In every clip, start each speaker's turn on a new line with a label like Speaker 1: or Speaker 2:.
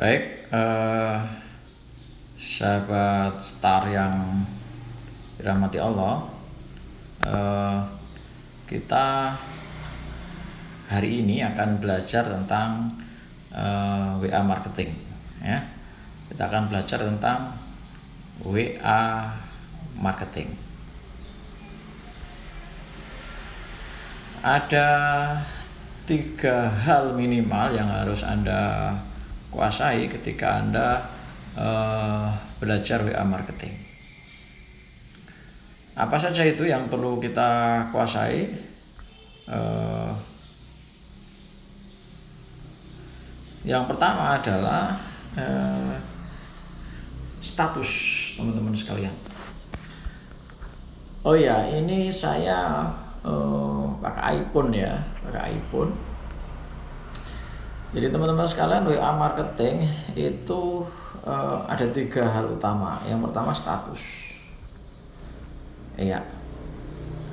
Speaker 1: Baik, sahabat Star yang dirahmati Allah, kita hari ini akan belajar tentang WA marketing, ya. Kita akan belajar tentang WA marketing. Ada 3 hal minimal yang harus Anda kuasai ketika Anda belajar WA marketing. Apa saja itu yang perlu kita kuasai? Yang pertama adalah status, teman-teman sekalian. Oh ya, ini saya pakai iPhone ya, pakai iPhone. Jadi teman-teman sekalian, WA marketing itu ada 3 hal utama. Yang pertama status. Iya.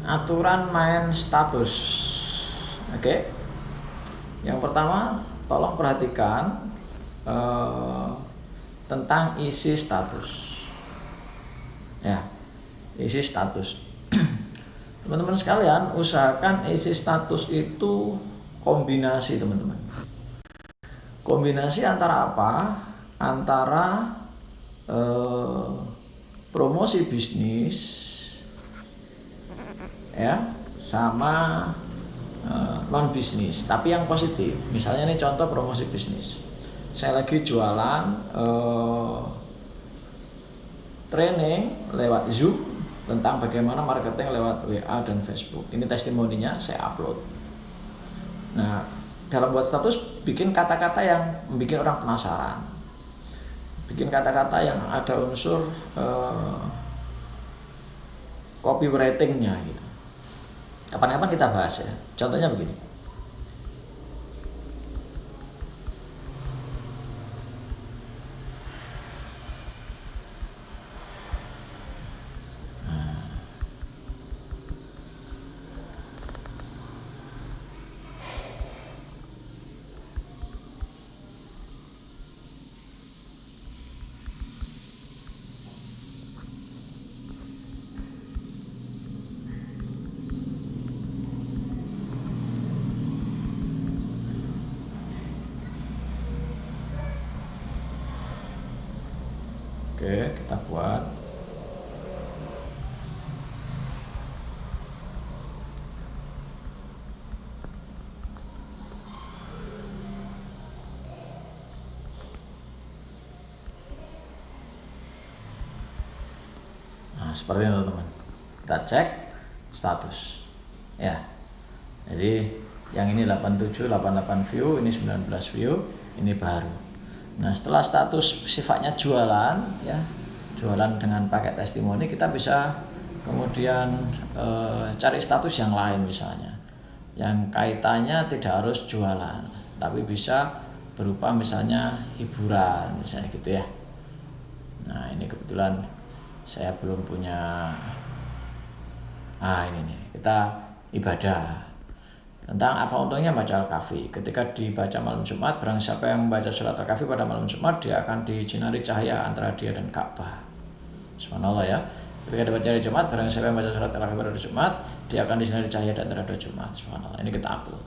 Speaker 1: Aturan main status. Oke. Yang pertama, tolong perhatikan tentang isi status. Ya, isi status. Teman-teman sekalian, usahakan isi status itu kombinasi, teman-teman. Kombinasi antara apa? Antara promosi bisnis, ya, sama non bisnis, tapi yang positif. Misalnya ini contoh promosi bisnis. Saya lagi jualan training lewat Zoom tentang bagaimana marketing lewat WA dan Facebook. Ini testimoninya saya upload. Nah, dalam buat status, bikin kata-kata yang membuat orang penasaran. Bikin kata-kata yang ada unsur copywriting-nya gitu. Kapan-kapan kita bahas ya. Contohnya begini. Oke, kita buat. Nah, seperti itu teman-teman. Kita cek status. Ya. Jadi yang ini 87, 88 view, ini 19 view, ini baru. Nah, setelah status sifatnya jualan, ya, jualan dengan pakai testimoni, kita bisa kemudian cari status yang lain misalnya, yang kaitannya tidak harus jualan, tapi bisa berupa misalnya hiburan, misalnya gitu ya. Nah, ini kebetulan saya belum punya. Ini nih, kita ibadah. Tentang apa untungnya baca Al-Kahfi. Ketika dibaca malam Jumat, barang siapa yang membaca surat Al-Kahfi pada malam Jumat, dia akan dijinari cahaya antara dia dan Ka'bah. Subhanallah ya. Ketika dibaca hari Jumat, barang siapa yang membaca surat Al-Kahfi pada hari Jumat, dia akan dijinari cahaya antara dua Jumat. Subhanallah. Ini kita upload.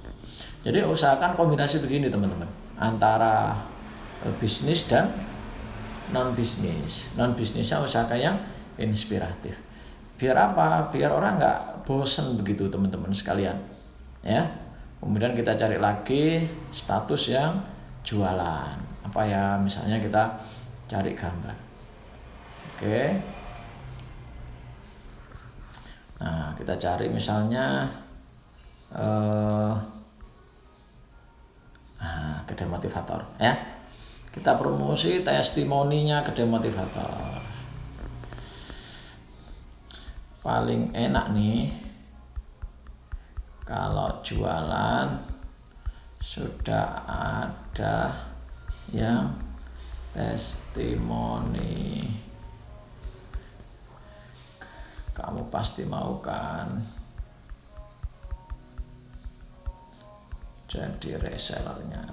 Speaker 1: Jadi usahakan kombinasi begini teman-teman, antara bisnis dan non bisnis. Non bisnisnya usahakan yang inspiratif. Biar apa? Biar orang nggak bosen begitu teman-teman sekalian. Ya, kemudian kita cari lagi status yang jualan. Apa ya? Misalnya kita cari gambar. Oke. Nah, kita cari misalnya kedai motivator, ya. Kita promosi testimoninya kedai motivator. Paling enak nih kalau jualan sudah ada yang testimoni. Kamu pasti mau kan jadi resellernya.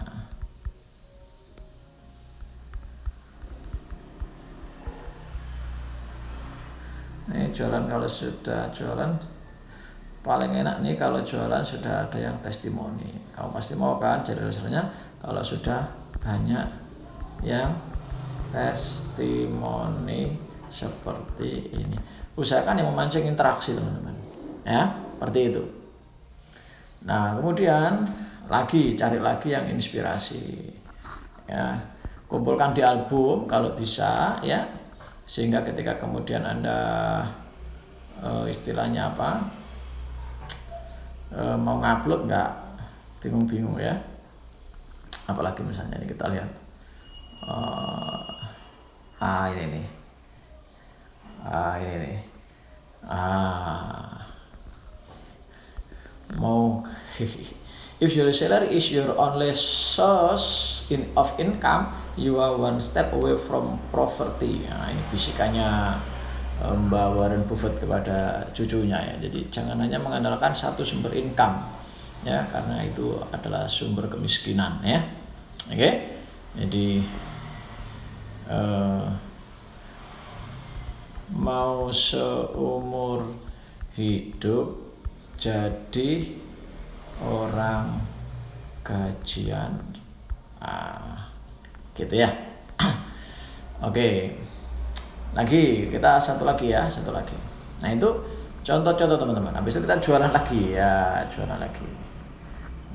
Speaker 1: Ini jualan, kalau sudah jualan paling enak nih kalau jualan sudah ada yang testimoni. Kamu pasti mau kan? Jadi dasarnya kalau sudah banyak yang testimoni seperti ini. Usahakan yang memancing interaksi teman-teman. Ya, seperti itu. Nah, kemudian cari lagi yang inspirasi. Ya, kumpulkan di album kalau bisa ya. Sehingga ketika kemudian Anda istilahnya apa? Mau ngupload nggak bingung-bingung ya. Apalagi misalnya ini kita lihat. Ini nih. Ini nih. If your salary is your only source of income, you are one step away from poverty. Nah, ini bisikannya Mbak Warren Buffett kepada cucunya ya. Jadi jangan hanya mengandalkan satu sumber income ya, karena itu adalah sumber kemiskinan ya. Oke. Jadi mau seumur hidup jadi orang gajian, gitu ya. Oke, lagi kita satu lagi. Nah itu contoh-contoh teman-teman. Habis itu kita jualan lagi ya,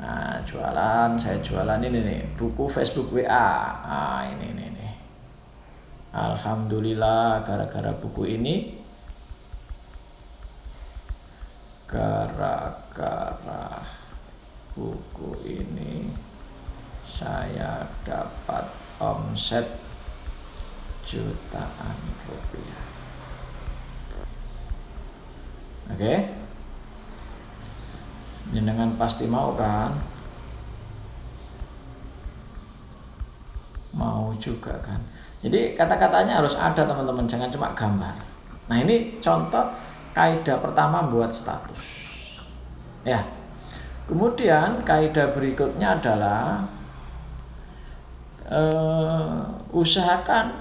Speaker 1: Nah saya jualan ini nih, buku Facebook WA. Ini. Alhamdulillah gara-gara buku ini, saya dapat omset jutaan rupiah. Oke. Jenengan pasti mau kan? Mau juga kan? Jadi kata-katanya harus ada teman-teman, jangan cuma gambar. Nah ini contoh kaidah pertama buat status. Ya. Kemudian kaidah berikutnya adalah usahakan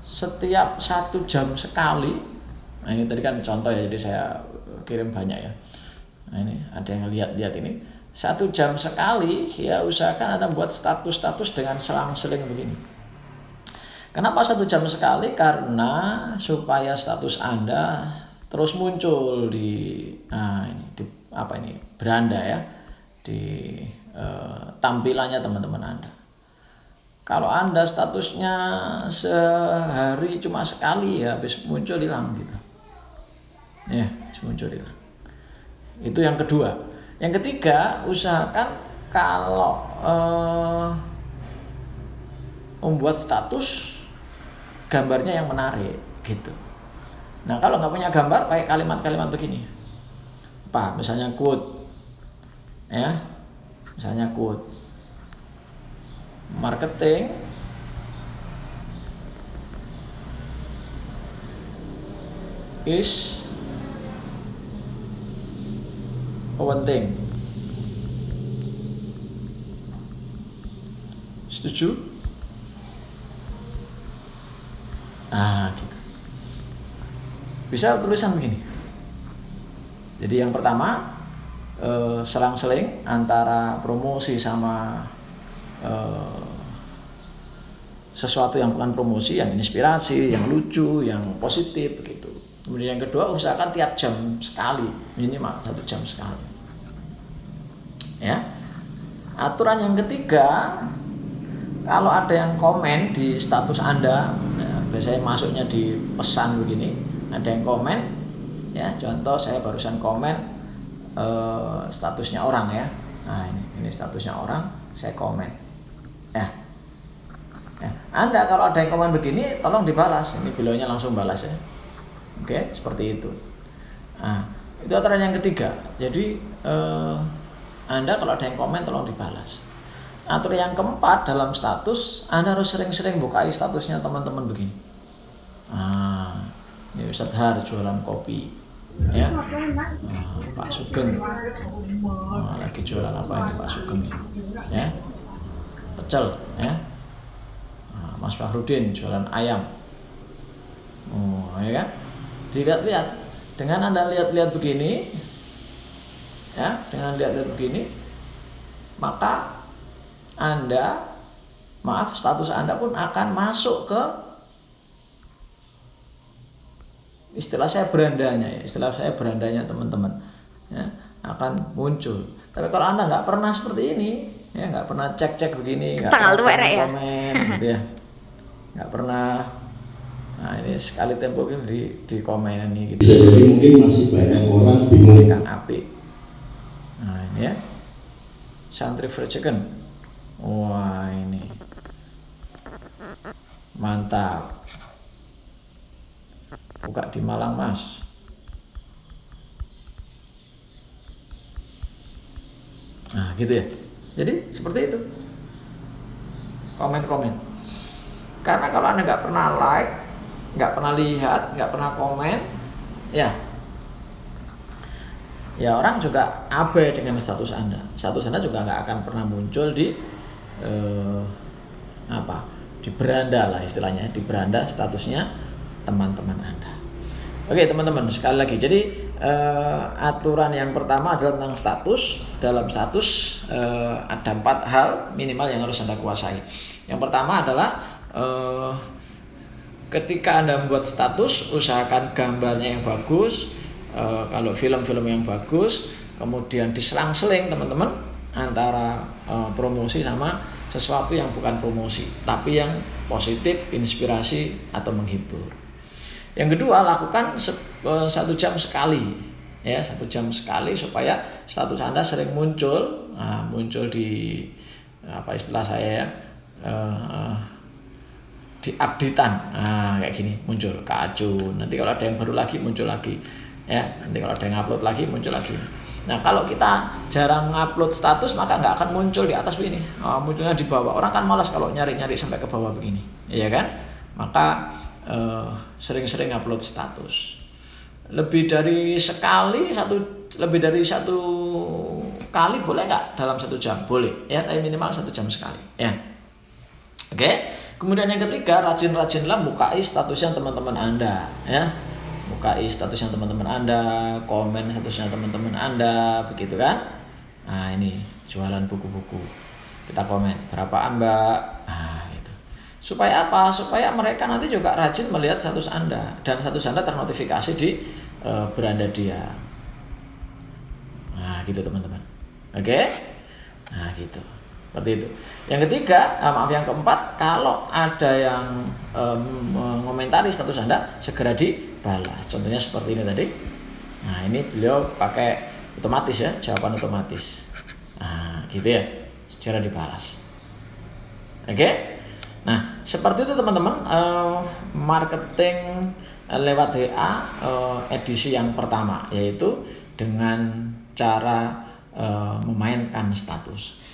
Speaker 1: setiap 1 jam sekali. Nah ini tadi kan contoh ya, jadi saya kirim banyak ya. Nah ini ada yang lihat ini. 1 jam sekali ya, usahakan Anda buat status dengan selang-seling begini. Kenapa 1 jam sekali? Karena supaya status Anda terus muncul di beranda ya, di tampilannya teman-teman Anda. Kalau Anda statusnya sehari cuma sekali ya, habis muncul hilang gitu. Ya, muncul hilang. Itu yang kedua. Yang ketiga, usahakan kalau membuat status gambarnya yang menarik gitu. Nah kalau nggak punya gambar, pakai kalimat-kalimat begini. Misalnya quote, ya, marketing is one thing. Setuju? Gitu. Bisa tulisan begini. Jadi yang pertama selang-seling antara promosi sama sesuatu yang bukan promosi, yang inspirasi, yang lucu, yang positif begitu. Kemudian yang kedua, usahakan tiap jam sekali, minimal 1 jam sekali. Ya. Aturan yang ketiga, kalau ada yang komen di status Anda, biasanya masuknya di pesan begini, ada yang komen, ya contoh saya barusan komen statusnya orang ya. Nah ini statusnya orang, saya komen. Ya. Anda kalau ada yang komen begini, tolong dibalas. Ini beliaunya langsung balas ya. Oke, seperti itu. Nah, itu aturan yang ketiga. Jadi Anda kalau ada yang komen, tolong dibalas. Aturan yang keempat dalam status, Anda harus sering-sering bukai statusnya teman-teman begini. Ini Ustadz Har jualan kopi, ya. Pak Sugeng, lagi jualan apa ini Pak Sugeng, ya. Pecel, ya. Mas Fahrudin jualan ayam, ya kan. Dilihat-lihat. Dengan Anda lihat-lihat begini, ya, dengan lihat-lihat begini, maka status Anda pun akan masuk ke istilah saya berandanya teman-teman, ya, akan muncul. Tapi kalau Anda nggak pernah seperti ini, ya, nggak pernah cek begini, nggak pernah komen gitu ya, nggak pernah. Nah, ini sekali tempo ini di komen ini gitu.
Speaker 2: Jadi mungkin masih banyak orang bingung
Speaker 1: ikan api. Nah, ini ya, santri fried chicken. Wah, ini mantap. Buka di Malang, Mas. Nah, gitu ya. Jadi seperti itu. Komen-komen. Karena kalau Anda nggak pernah like, nggak pernah lihat, nggak pernah komen, ya orang juga abai dengan status Anda. Status Anda juga nggak akan pernah muncul di di beranda lah istilahnya, di beranda statusnya teman-teman Anda. Oke teman-teman, sekali lagi, jadi aturan yang pertama adalah tentang status. Dalam status ada 4 hal minimal yang harus Anda kuasai. Yang pertama adalah ketika Anda membuat status, usahakan gambarnya yang bagus. Kalau film-film yang bagus, kemudian diselang-seling teman-teman antara promosi sama sesuatu yang bukan promosi, tapi yang positif, inspirasi atau menghibur. Yang kedua, lakukan 1 jam sekali, ya, 1 jam sekali supaya status Anda sering muncul, muncul di istilah saya ya, di updatean, kayak gini, muncul ke acun. Nanti kalau ada yang baru lagi muncul lagi, ya. Nanti kalau ada yang upload lagi muncul lagi. Nah, kalau kita jarang upload status maka nggak akan muncul di atas begini, munculnya di bawah. Orang kan malas kalau nyari-nyari sampai ke bawah begini, ya kan? Maka sering-sering upload status. Lebih dari satu kali boleh nggak dalam 1 jam? Boleh, ya, tapi minimal 1 jam sekali, ya. Oke. Kemudian yang ketiga, rajin-rajinlah bukai statusnya teman-teman Anda, ya. Bukai statusnya teman-teman Anda, komen statusnya teman-teman Anda, begitu kan? Nah, ini jualan buku-buku. Kita komen, berapaan, Mbak? Gitu. Supaya apa? Supaya mereka nanti juga rajin melihat status Anda, dan status Anda ternotifikasi di beranda dia. Nah, gitu teman-teman. Oke? Nah, gitu. Seperti itu. Yang ketiga, yang keempat, kalau ada yang mengomentari status Anda, segera dibalas. Contohnya seperti ini tadi. Nah, ini beliau pakai otomatis ya, jawaban otomatis. Nah, gitu ya, segera dibalas. Oke? Nah, seperti itu teman-teman, marketing lewat WA edisi yang pertama, yaitu dengan cara memainkan status.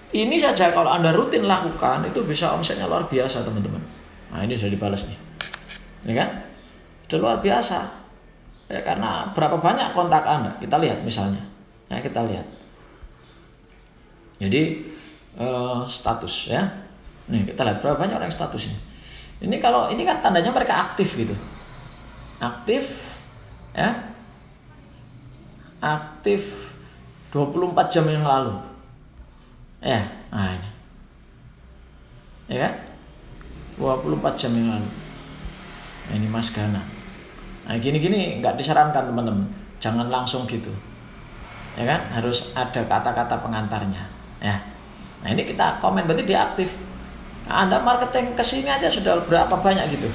Speaker 1: Ini saja kalau Anda rutin lakukan, itu bisa omsetnya luar biasa teman-teman. Nah, ini sudah dibalas nih, ya kan? Sudah luar biasa, ya, karena berapa banyak kontak Anda, kita lihat misalnya, ya, kita lihat. Jadi status, ya, nih kita lihat berapa banyak orang statusnya. Ini kalau ini kan tandanya mereka aktif gitu, aktif, ya, aktif 24 jam yang lalu, ya. Nah, ini, ya kan, 24 jam yang lalu. Nah, ini Mas Gana. Nah, gini-gini nggak disarankan teman-teman, jangan langsung gitu, ya kan, harus ada kata-kata pengantarnya, ya. Nah, ini kita komen berarti dia aktif. Nah, Anda marketing kesini aja sudah berapa banyak gitu,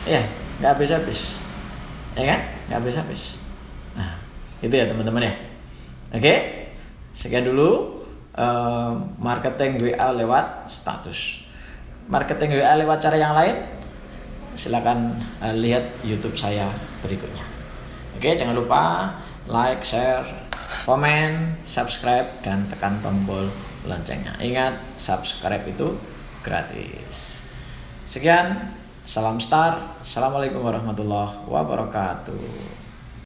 Speaker 1: ya, nggak habis-habis, ya kan, nggak habis-habis. Nah, itu ya teman-teman ya. Oke, sekian dulu marketing WA lewat status. Marketing WA lewat cara yang lain, silakan lihat YouTube saya berikutnya. Oke, jangan lupa like, share, komen, subscribe, dan tekan tombol loncengnya. Ingat, subscribe itu gratis. Sekian, salam star. Assalamualaikum warahmatullahi wabarakatuh.